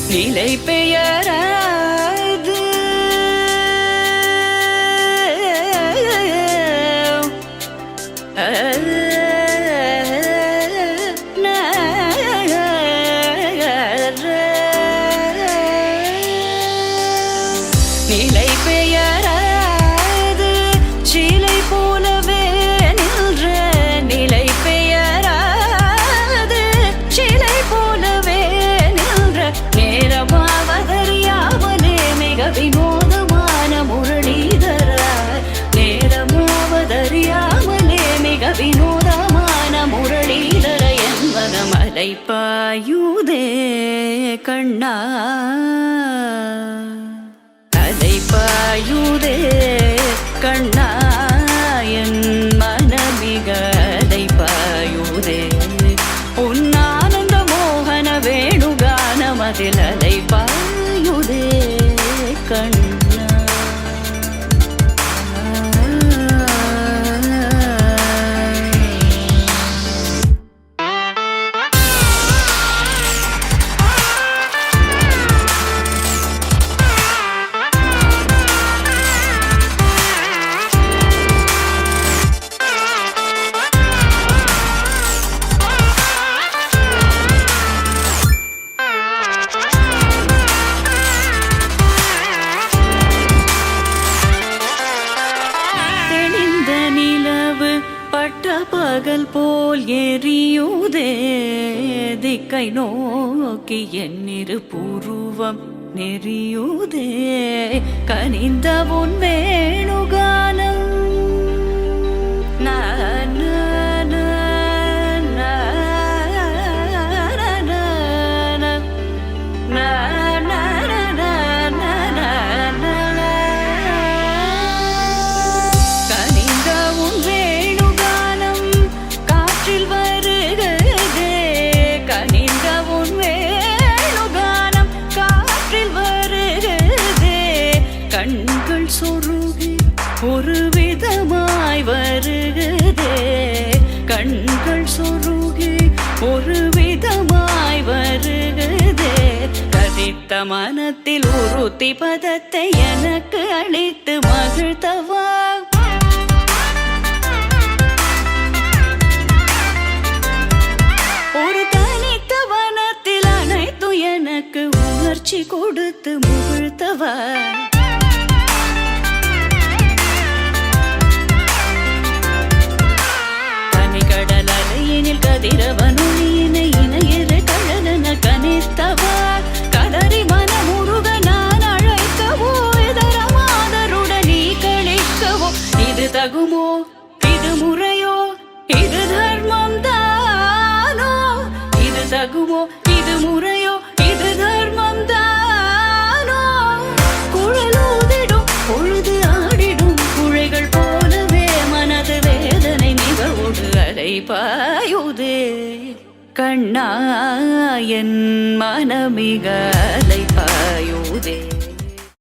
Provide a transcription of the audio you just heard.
நிலை பெயராது நிலை பெயராது சிலை போலவே நின்ற நிலை பெயராது சிலை போலவே நின்ற நேரமாவதறியாமலே மிக வினோதமான முரளிதர நேரமாவதறியாமலே மிக வினோதமான முரளிதர என்பன மலை பாயுதே கண்ணா பாயுதே கண்ணா என் மனமிக அலை பாயுதே உன் ஆனந்த மோகன வேணுகானமதில் அலை பாயுதே கண்ணா பகல் போல் எரியுதே திக்கை நோக்கி என்னிரு பூர்வம் நெறியுதே கனிந்த உன் வேணுகானம் கண்கள் சொருகி ஒரு விதமாய் வருகுதே கண்கள் சொருகி ஒரு விதமாய் வருகுதே கதித்த மனத்தில் உறுத்தி பதத்தை எனக்கு அளித்து மகிழ்த்தவா ஒரு தனித்த வனத்தில் அனைத்து எனக்கு உணர்ச்சி கொடுத்து முகிழ்த்தவா கடலலையினில் கதிரவனொளியினை இணையிற கழலன கனித்தவா கதறி மனமுருக நான் அழைக்கவோ இதர மாதருடன் நீ கழிக்கவோ இது தகுமோ இது முறையோ இது தர்மம் தானோ இது தகுமோ இது முறையோ இது தர்மம் தானோ குழலூதிடும் பொழுது ஆடிடும் குழைகள் போலவே மனது வேதனை மிகவோடு அலை பாயுதே கண்ணா என் மனமிக அலை